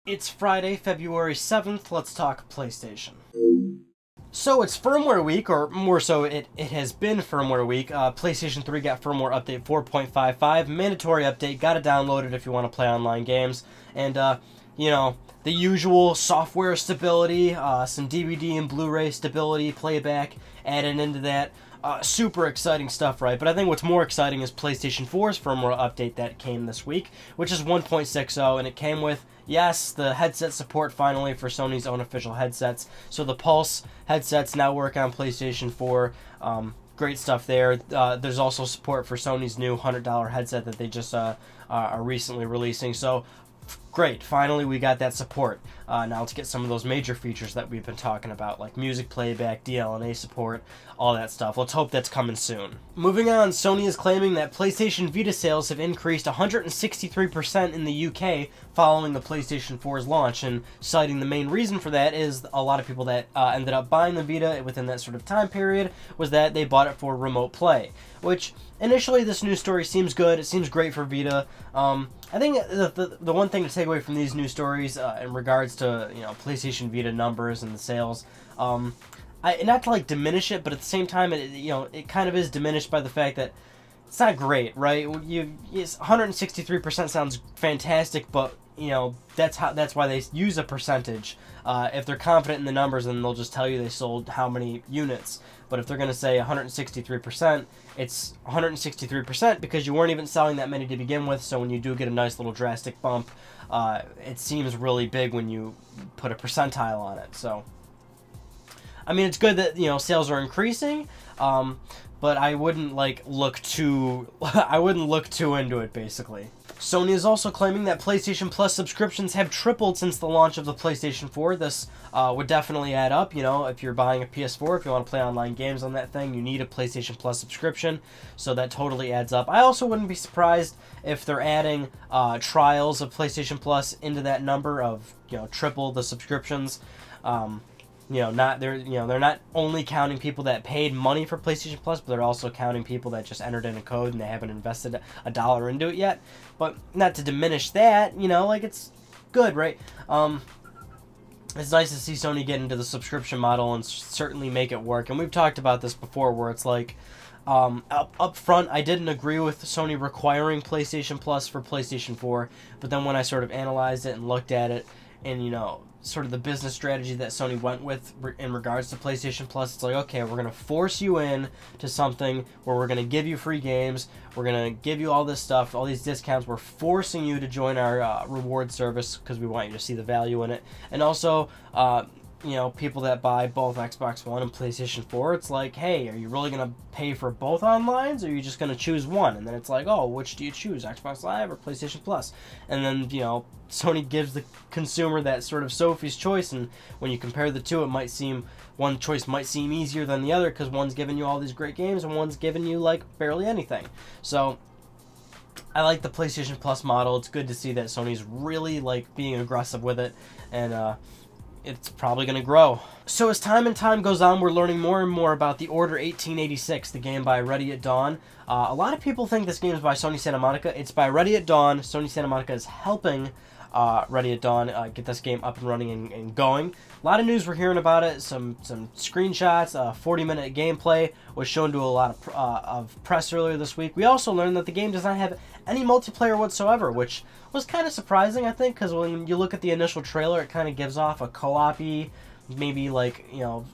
It's Friday, February 7th. Let's talk PlayStation. So it's firmware week, or more so it has been firmware week. PlayStation 3 got firmware update 4.55, mandatory update, gotta download it if you want to play online games. And, you know, the usual software stability, some DVD and Blu-ray stability, playback added into that. Super exciting stuff, right? But I think what's more exciting is PlayStation 4's firmware update that came this week, which is 1.60, and it came with, yes, the headset support finally for Sony's own official headsets. So the Pulse headsets now work on PlayStation 4. Great stuff there. There's also support for Sony's new $100 headset that they just are recently releasing. So great, finally we got that support. Now let's get some of those major features that we've been talking about, like music playback, DLNA support, all that stuff. Let's hope that's coming soon. Moving on, Sony is claiming that PlayStation Vita sales have increased 163% in the UK following the PlayStation 4's launch, and citing the main reason for that is a lot of people that ended up buying the Vita within that sort of time period was that they bought it for remote play, which initially this news story seems good. It seems great for Vita. I think the one thing to take away from these news stories in regards to, you know, PlayStation Vita numbers and the sales, not to like diminish it, but at the same time, it kind of is diminished by the fact that it's not great, right? 163% sounds fantastic, but you know that's why they use a percentage. If they're confident in the numbers, then they'll just tell you they sold how many units. But if they're going to say 163%, it's 163% because you weren't even selling that many to begin with. So when you do get a nice little drastic bump, it seems really big when you put a percentile on it. So, I mean, it's good that, you know, sales are increasing, but I wouldn't look too into it, basically. Sony is also claiming that PlayStation Plus subscriptions have tripled since the launch of the PlayStation 4. This would definitely add up. You know, if you're buying a PS4, if you want to play online games on that thing, you need a PlayStation Plus subscription. So that totally adds up. I also wouldn't be surprised if they're adding trials of PlayStation Plus into that number of, you know, triple the subscriptions. They're not only counting people that paid money for PlayStation Plus, but they're also counting people that just entered in a code and they haven't invested a dollar into it yet. But not to diminish that, you know, like, it's good, right? It's nice to see Sony get into the subscription model and certainly make it work. And we've talked about this before, where it's like, up front, I didn't agree with Sony requiring PlayStation Plus for PlayStation 4, but then when I sort of analyzed it and looked at it, and, you know, sort of the business strategy that Sony went with in regards to PlayStation Plus, it's like, okay, we're going to force you in to something where we're going to give you free games, we're going to give you all this stuff, all these discounts, we're forcing you to join our reward service because we want you to see the value in it. And also, you know, people that buy both Xbox One and PlayStation 4, it's like, hey, are you really going to pay for both onlines, or are you just going to choose one? And then it's like, oh, which do you choose, Xbox Live or PlayStation Plus? And then, you know, Sony gives the consumer that sort of Sophie's choice, and when you compare the two, one choice might seem easier than the other because one's giving you all these great games and one's giving you, like, barely anything. So I like the PlayStation Plus model. It's good to see that Sony's really, like, being aggressive with it, and it's probably going to grow. So as time goes on, we're learning more and more about The Order 1886, the game by Ready at Dawn. A lot of people think this game is by Sony Santa Monica. It's by Ready at Dawn. Sony Santa Monica is helping Ready at Dawn get this game up and running and going. A lot of news we're hearing about it. Some screenshots. 40-minute gameplay was shown to a lot of press earlier this week. We also learned that the game does not have any multiplayer whatsoever, which was kind of surprising, I think, because when you look at the initial trailer, it kind of gives off a co-op-y, maybe, like, you know,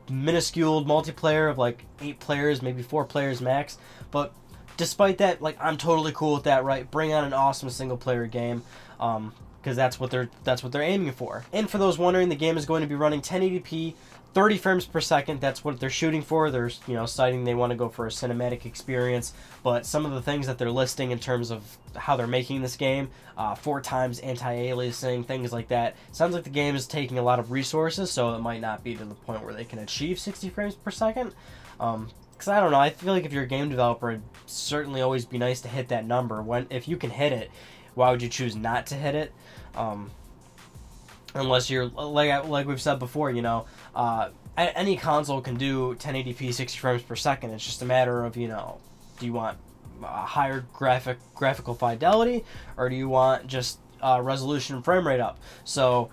minuscule multiplayer of like 8 players, maybe 4 players max. But despite that, like, I'm totally cool with that, right? Bring on an awesome single-player game, because that's what they're aiming for. And for those wondering, the game is going to be running 1080p, 30 frames per second. That's what they're shooting for. They're, you know, citing they want to go for a cinematic experience, but some of the things that they're listing in terms of how they're making this game, 4 times anti-aliasing, things like that. Sounds like the game is taking a lot of resources, so it might not be to the point where they can achieve 60 frames per second. Because I don't know, I feel like if you're a game developer, it'd certainly always be nice to hit that number. If you can hit it, why would you choose not to hit it? Unless you're, like we've said before, you know, any console can do 1080p 60 frames per second. It's just a matter of, you know, do you want higher graphical fidelity, or do you want just resolution and frame rate up. So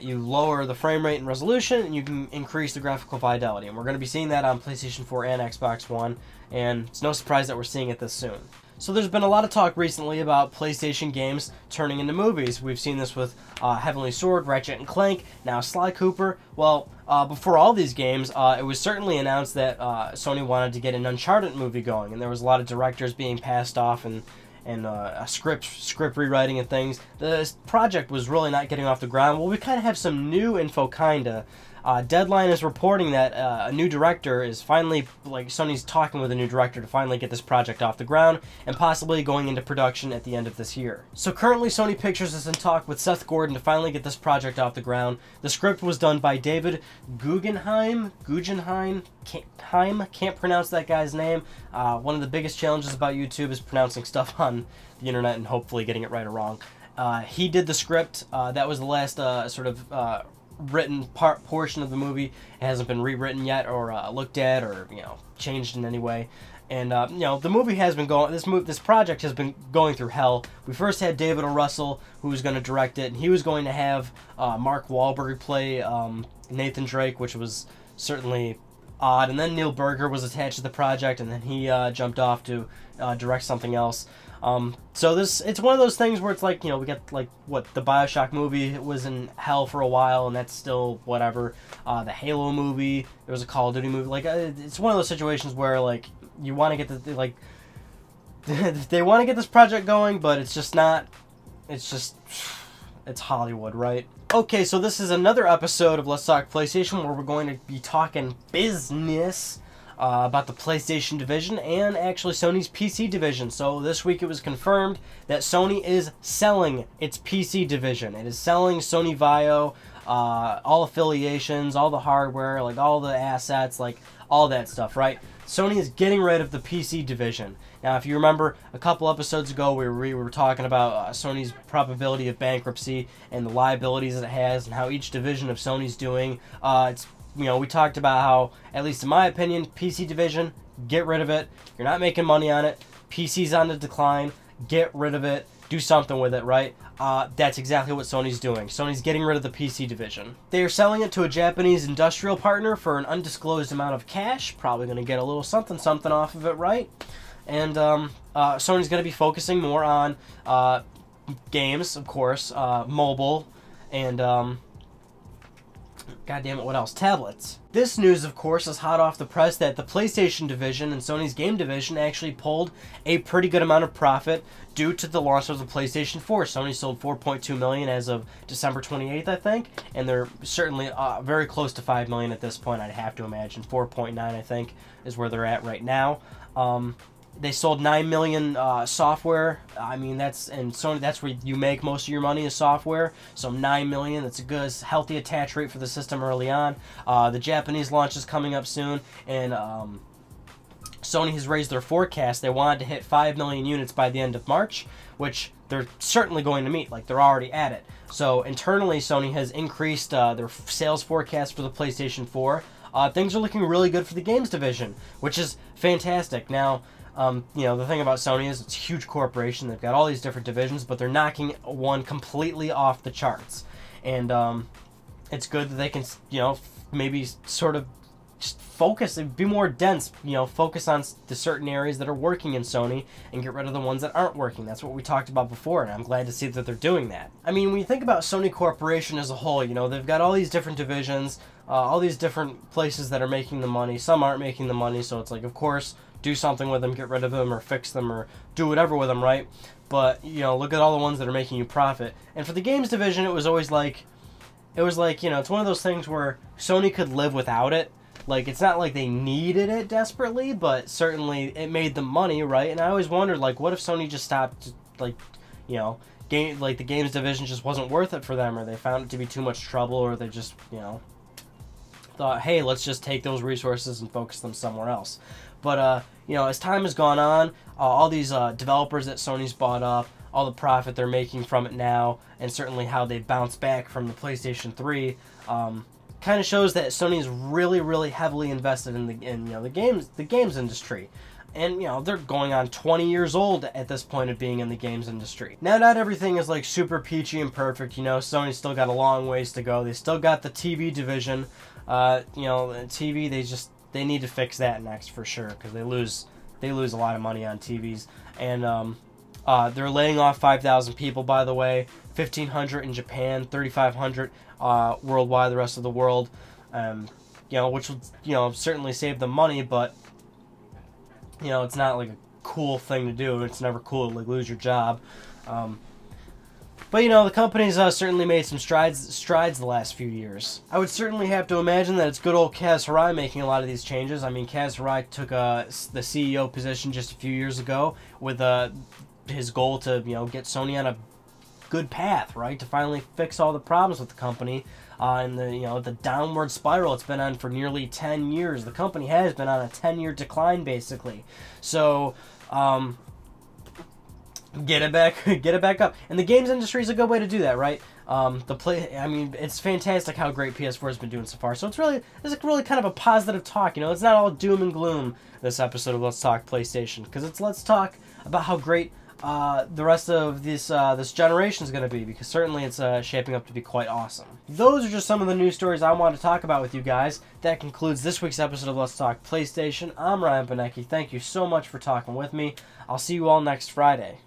you lower the frame rate and resolution, and you can increase the graphical fidelity. And we're going to be seeing that on PlayStation 4 and Xbox One, and it's no surprise that we're seeing it this soon. So there's been a lot of talk recently about PlayStation games turning into movies. We've seen this with Heavenly Sword, Ratchet and Clank, now Sly Cooper. Well, before all these games, it was certainly announced that Sony wanted to get an Uncharted movie going, and there was a lot of directors being passed off and a script rewriting and things. The project was really not getting off the ground. Well, we kind of have some new info, kinda. Deadline is reporting that a new director is finally, Sony's talking with a new director to finally get this project off the ground and possibly going into production at the end of this year. So currently Sony Pictures is in talk with Seth Gordon to finally get this project off the ground. The script was done by David Guggenheim, can't pronounce that guy's name. One of the biggest challenges about YouTube is pronouncing stuff on the internet and hopefully getting it right or wrong. He did the script. That was the last written portion of the movie. It hasn't been rewritten yet or looked at or changed in any way. And the movie has been going. This project has been going through hell. We first had David O. Russell, who was going to direct it, and he was going to have Mark Wahlberg play Nathan Drake, which was certainly odd. And then Neil Berger was attached to the project, and then he jumped off to direct something else. So it's one of those things where it's we get the BioShock movie was in hell for a while, and that's still whatever. The Halo movie, there was a Call of Duty movie. It's one of those situations where you want to get they want to get this project going, but it's just not. It's Hollywood, right? Okay, so this is another episode of Let's Talk PlayStation, where we're going to be talking business. About the PlayStation division and actually Sony's PC division. So this week it was confirmed that Sony is selling its PC division. It is selling Sony Vaio, all affiliations, all the hardware, all the assets, all that stuff, right? Sony is getting rid of the PC division. Now, if you remember, a couple episodes ago, we were talking about Sony's probability of bankruptcy and the liabilities that it has and how each division of Sony's doing. We talked about how, at least in my opinion, PC division, get rid of it. You're not making money on it. PC's on the decline. Get rid of it. Do something with it, right? That's exactly what Sony's doing. Sony's getting rid of the PC division. They are selling it to a Japanese industrial partner for an undisclosed amount of cash. Probably going to get a little something off of it, right? And Sony's going to be focusing more on games, of course, mobile, and God damn it, what else? Tablets. This news, of course, is hot off the press that the PlayStation division and Sony's game division actually pulled a pretty good amount of profit due to the launch of the PlayStation 4. Sony sold 4.2 million as of December 28th, I think, and they're certainly very close to 5 million at this point, I'd have to imagine. 4.9, I think, is where they're at right now. They sold 9 million software. I mean, Sony, that's where you make most of your money is software. So 9 million, that's a good, healthy attach rate for the system early on. The Japanese launch is coming up soon, and Sony has raised their forecast. They wanted to hit 5 million units by the end of March, which they're certainly going to meet. They're already at it. So internally, Sony has increased their sales forecast for the PlayStation 4. Things are looking really good for the games division, which is fantastic. Now, the thing about Sony is it's a huge corporation. They've got all these different divisions, but they're knocking one completely off the charts. And it's good that they can, maybe sort of just focus and be more dense, focus on the certain areas that are working in Sony and get rid of the ones that aren't working. That's what we talked about before, and I'm glad to see that they're doing that. I mean, when you think about Sony Corporation as a whole, they've got all these different divisions, all these different places that are making the money. Some aren't making the money, so it's of course, do something with them, get rid of them, or fix them, or do whatever with them, right? But, look at all the ones that are making you profit. And for the games division, it was always it's one of those things where Sony could live without it. It's not like they needed it desperately, but certainly it made them money, right? And I always wondered, what if Sony just stopped, the games division just wasn't worth it for them, or they found it to be too much trouble, or they just, thought, hey, let's just take those resources and focus them somewhere else. But, as time has gone on, all these developers that Sony's bought up, all the profit they're making from it now, and certainly how they bounced back from the PlayStation 3, kind of shows that Sony is really, really heavily invested in the games industry. And, you know, they're going on 20 years old at this point of being in the games industry. Now, not everything is, like, super peachy and perfect, you know. Sony's still got a long ways to go. They still got the TV division. You know, TV, they need to fix that next for sure, because they lose a lot of money on TVs. And, they're laying off 5,000 people, by the way. 1,500 in Japan, 3,500 worldwide, the rest of the world. You know, which will, you know, certainly save them money, but, you know, it's not like a cool thing to do. It's never cool to, like, lose your job. But, you know, the company's certainly made some strides the last few years. I would certainly have to imagine that it's good old Kaz Hirai making a lot of these changes. I mean, Kaz Hirai took the CEO position just a few years ago with his goal to, you know, get Sony on a good path, right? To finally fix all the problems with the company and the, you know, the downward spiral it's been on for nearly 10 years. The company has been on a 10-year decline, basically. So, get it back up. And the games industry is a good way to do that, right? I mean, it's fantastic how great PS4 has been doing so far. So this is really kind of a positive talk, you know. It's not all doom and gloom, this episode of Let's Talk PlayStation, because let's talk about how great the rest of this generation is going to be, because certainly it's shaping up to be quite awesome. Those are just some of the news stories I want to talk about with you guys. That concludes this week's episode of Let's Talk PlayStation. I'm Ryan Panecki. Thank you so much for talking with me. I'll see you all next Friday.